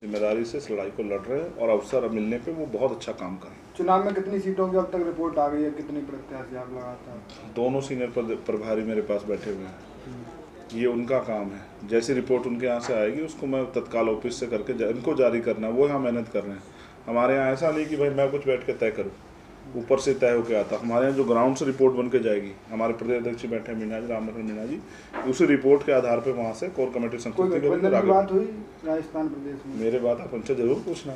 जिम्मेदारी से इस लड़ाई को लड़ रहे हैं और अवसर मिलने पे वो बहुत अच्छा काम कर रहे हैं। चुनाव में कितनी सीटों की अब तक रिपोर्ट आ गई है, कितनी प्रत्याशी आप लगातार? दोनों सीनियर प्रभारी मेरे पास बैठे हुए हैं, ये उनका काम है। जैसी रिपोर्ट उनके यहाँ से आएगी उसको मैं तत्काल ऑफिस से करके इनको जारी करना, वो यहाँ मेहनत कर रहे हैं। हमारे यहाँ ऐसा नहीं कि भाई मैं कुछ बैठ के तय करूँ, ऊपर से तय होकर आता। हमारे यहाँ जो ग्राउंड से रिपोर्ट बन के जाएगी, हमारे प्रदेश अध्यक्ष बैठे हैं मीना जी, राममोहन मीना जी, उसी रिपोर्ट के आधार पर वहाँ से कोर कमेटी संस्कृति की बात हुई राजस्थान प्रदेश में? मेरे बात आप उनसे जरूर पूछना।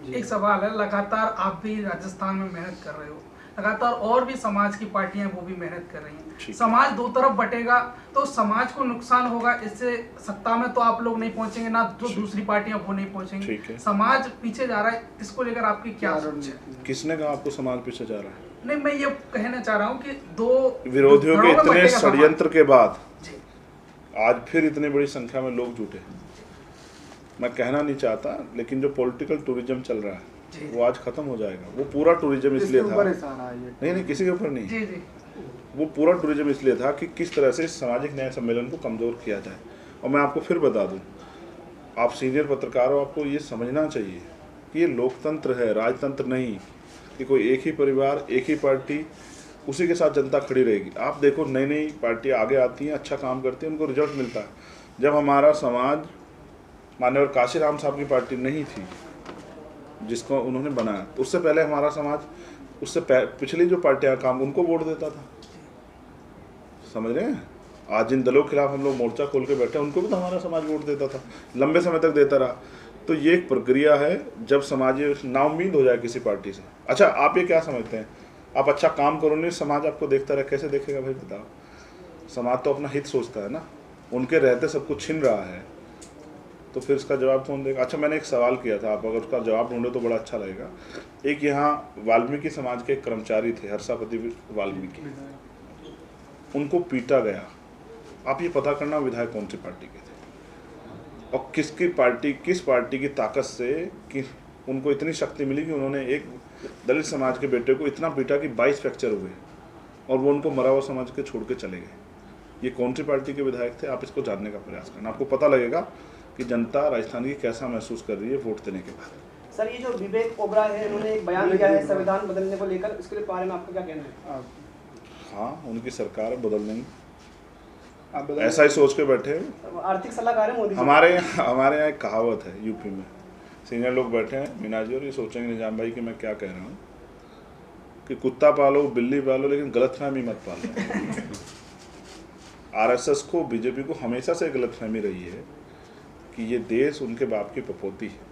एक सवाल है, लगातार आप भी राजस्थान में मेहनत कर रहे हो, लगातार और भी समाज की पार्टियां वो भी मेहनत कर रही हैं। समाज दो तरफ बटेगा तो समाज को नुकसान होगा, इससे सत्ता में तो आप लोग नहीं पहुंचेंगे ना, जो दूसरी पार्टियां वो नहीं पहुंचेंगे। समाज पीछे जा रहा है, इसको लेकर आपकी क्या सोच है? किसने कहा आपको समाज पीछे जा रहा है? नहीं, मैं ये कहना चाह रहा हूँ कि दो विरोधियों के इतने षड्यंत्र के बाद आज फिर इतनी बड़ी संख्या में लोग जुटे। मैं कहना नहीं चाहता, लेकिन जो पॉलिटिकल टूरिज्म चल रहा है वो आज खत्म हो जाएगा। वो पूरा टूरिज्म इसलिए था, नहीं किसी के ऊपर नहीं, वो पूरा टूरिज्म इसलिए था कि किस तरह से सामाजिक न्याय सम्मेलन को कमजोर किया जाए। और मैं आपको फिर बता दूं, आप सीनियर पत्रकार हो, आपको ये समझना चाहिए कि ये लोकतंत्र है, राजतंत्र नहीं कि कोई एक ही परिवार, एक ही पार्टी, उसी के साथ जनता खड़ी रहेगी। आप देखो नई नई पार्टियाँ आगे आती हैं, अच्छा काम करती हैं, उनको रिजल्ट मिलता है। जब हमारा समाज मान्यवर काशीराम साहब की पार्टी नहीं थी जिसको उन्होंने बनाया, उससे पहले हमारा समाज, उससे पिछली जो पार्टियां काम, उनको वोट देता था। समझ रहे हैं? आज जिन दलों के खिलाफ हम लोग मोर्चा खोल के बैठे, उनको भी तो हमारा समाज वोट देता था, लंबे समय तक देता रहा। तो ये एक प्रक्रिया है, जब समाज नाउम्मीद हो जाए किसी पार्टी से। अच्छा, आप ये क्या समझते हैं, आप अच्छा काम करो नहीं, समाज आपको देखता रहे, कैसे देखेगा भाई बताओ? समाज तो अपना हित सोचता है ना, उनके रहते सब कुछ छिन रहा है, तो फिर इसका जवाब कौन देगा? अच्छा, मैंने एक सवाल किया था, आप अगर उसका जवाब ढूंढे तो बड़ा अच्छा लगेगा। एक यहाँ वाल्मीकि समाज के एक कर्मचारी थे, हर्षापति वाल्मीकि, उनको पीटा गया। आप ये पता करना विधायक कौन सी पार्टी के थे और किस पार्टी की ताकत से कि उनको इतनी शक्ति मिली कि उन्होंने एक दलित समाज के बेटे को इतना पीटा कि 22 फ्रैक्चर हुए और वो उनको मरा हुआ समझ के छोड़ के चले गए। ये कौन सी पार्टी के विधायक थे? आप इसको जानने का प्रयास करना, आपको पता लगेगा कि जनता राजस्थान की कैसा महसूस कर रही है वोट देने के बाद। सर, ये जो विवेक ओबराय है, उन्होंने एक बयान दिया है संविधान बदलने को लेकर, इसके बारे में आपका क्या कहना है? हाँ, उनकी सरकार बदल देंगे, ऐसा ही सोच के बैठे हैं। आर्थिक सलाहकार है मोदी। हमारे यहाँ एक कहावत है, यूपी में सीनियर लोग बैठे हैं मीना जी, और ये सोचेंगे निजाम भाई कि मैं क्या कह रहा हूँ कि कुत्ता पालो, बिल्ली पालो, लेकिन गलतफहमी मत पालो। आरएसएस को, बीजेपी को हमेशा से गलतफहमी रही है कि ये देश उनके बाप की पपोती है।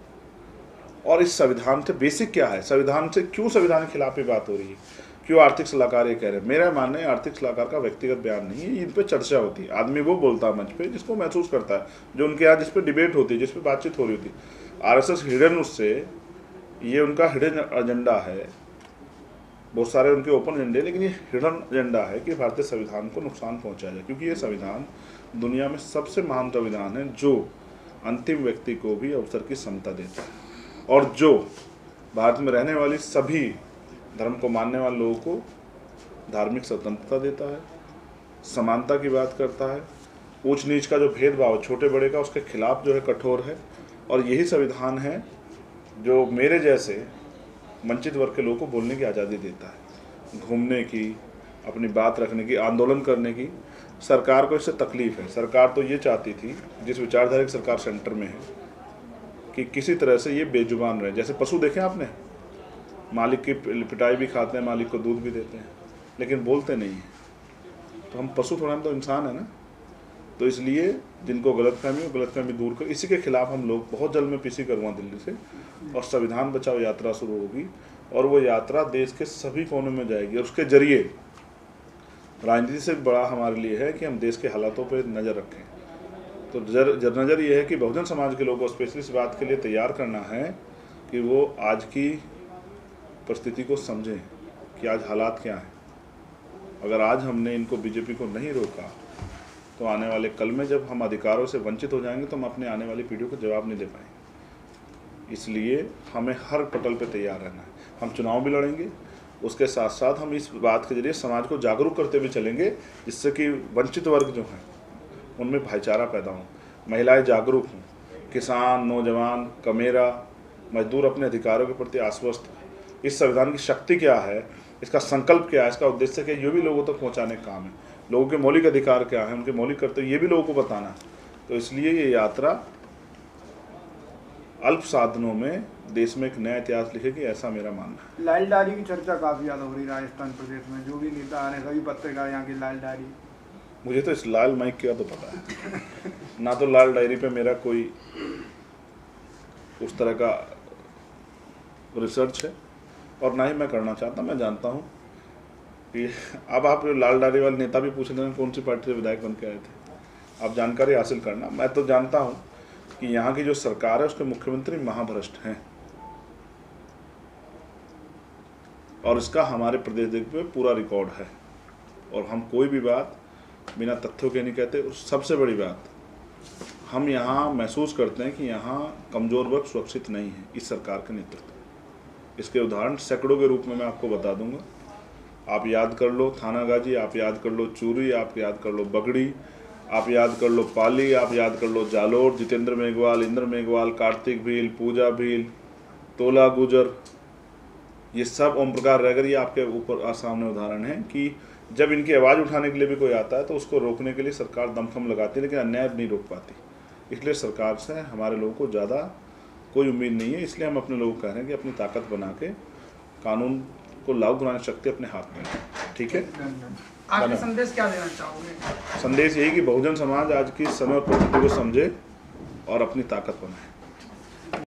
और इस संविधान से बेसिक क्या है, संविधान से क्यों, संविधान के खिलाफ ही बात हो रही है, क्यों आर्थिक सलाहकार ये कह रहे हैं? मेरा मानना है आर्थिक सलाहकार का व्यक्तिगत बयान नहीं है, इन पे चर्चा होती है। आदमी वो बोलता है मंच पे जिसको महसूस करता है, जो उनके यहाँ जिस पे डिबेट होती है, जिस पे बातचीत हो रही होती है। आरएसएस हिडन, उससे ये उनका हिडन एजेंडा है, बहुत सारे उनके ओपन एजेंडे, लेकिन ये हिडन एजेंडा है कि भारतीय संविधान को नुकसान पहुँचाया जाए, क्योंकि ये संविधान दुनिया में सबसे महान संविधान है जो अंतिम व्यक्ति को भी अवसर की समता देता है और जो भारत में रहने वाली सभी धर्म को मानने वाले लोगों को धार्मिक स्वतंत्रता देता है, समानता की बात करता है, ऊंच नीच का जो भेदभाव छोटे बड़े का, उसके खिलाफ जो है कठोर है। और यही संविधान है जो मेरे जैसे वंचित वर्ग के लोगों को बोलने की आज़ादी देता है, घूमने की, अपनी बात रखने की, आंदोलन करने की। सरकार को इससे तकलीफ है। सरकार तो ये चाहती थी, जिस विचारधारा की सरकार सेंटर में है, कि किसी तरह से ये बेजुबान रहे। जैसे पशु देखे आपने, मालिक की पिटाई भी खाते हैं, मालिक को दूध भी देते हैं, लेकिन बोलते नहीं हैं। तो हम पशु थोड़ा, हम तो इंसान है ना। तो इसलिए जिनको गलतफहमी दूर कर, इसी के खिलाफ हम लोग बहुत जल्द में पीसी करूँगा दिल्ली से, और संविधान बचाओ यात्रा शुरू होगी। और वो यात्रा देश के सभी कोनों में जाएगी, और उसके जरिए राजनीति से बड़ा हमारे लिए है कि हम देश के हालातों पर नज़र रखें। तो नज़र ये है कि बहुजन समाज के लोगों को स्पेशली इस बात के लिए तैयार करना है कि वो आज की परिस्थिति को समझें कि आज हालात क्या हैं। अगर आज हमने इनको, बीजेपी को नहीं रोका, तो आने वाले कल में जब हम अधिकारों से वंचित हो जाएंगे तो हम अपने आने वाली पीढ़ियों को जवाब नहीं दे पाएंगे। इसलिए हमें हर पटल पे तैयार रहना है। हम चुनाव भी लड़ेंगे, उसके साथ साथ हम इस बात के जरिए समाज को जागरूक करते हुए चलेंगे, जिससे कि वंचित वर्ग जो हैं उनमें भाईचारा पैदा हो, महिलाएं जागरूक हों, किसान, नौजवान, कमेरा, मजदूर अपने अधिकारों के प्रति आश्वस्त है। इस संविधान की शक्ति क्या है, इसका संकल्प क्या है, इसका उद्देश्य क्या है, ये भी लोगों तक पहुंचाने का काम है। लोगों के मौलिक अधिकार क्या है, उनके मौलिक कर्तव्य, ये भी लोगों को बताना है। तो इसलिए ये यात्रा अल्प साधनों में देश में एक नया इतिहास लिखेगी, ऐसा मेरा मानना है। लाल डायरी की चर्चा काफी ज्यादा हो रही है राजस्थान प्रदेश में, जो भी नेता आ रहे हैं सभी पत्रकार यहाँ की लाल डायरी। मुझे तो इस लाल माइक का तो पता है ना, तो लाल डायरी पे मेरा कोई उस तरह का रिसर्च है और ना ही मैं करना चाहता। मैं जानता हूँ कि अब आप लाल डायरी वाले नेता भी पूछ रहे हैं कौन सी पार्टी से विधायक बन के आए थे, आप जानकारी हासिल करना। मैं तो जानता हूँ कि यहाँ की जो सरकार है उसके मुख्यमंत्री महाभ्रष्ट हैं और इसका हमारे प्रदेश पे पूरा रिकॉर्ड है और हम कोई भी बात बिना तथ्यों के नहीं कहते। और सबसे बड़ी बात, हम यहाँ महसूस करते हैं कि यहाँ कमज़ोर वर्ग सुरक्षित नहीं है इस सरकार के नेतृत्व। इसके उदाहरण सैकड़ों के रूप में मैं आपको बता दूंगा। आप याद कर लो थानागाजी, आप याद कर लो चूरी, आप याद कर लो बगड़ी, आप याद कर लो पाली, आप याद कर लो जालोर, जितेंद्र मेघवाल, इंद्र मेघवाल, कार्तिक भील, पूजा भील, तोला गुजर, ये सब ओम प्रकाश रैगर, ये आपके ऊपर सामने उदाहरण है कि जब इनकी आवाज़ उठाने के लिए भी कोई आता है तो उसको रोकने के लिए सरकार दमखम लगाती है, लेकिन अन्याय नहीं रोक पाती। इसलिए सरकार से हमारे लोगों को ज़्यादा कोई उम्मीद नहीं है। इसलिए हम अपने लोगों को कह रहे हैं कि अपनी ताकत बना के कानून को लागू कराने की शक्ति अपने हाथ में है। ठीक है, आपके संदेश क्या देना चाहोगे? संदेश यही कि बहुजन समाज आज की समय और परिस्थिति को समझे और अपनी ताकत बनाए।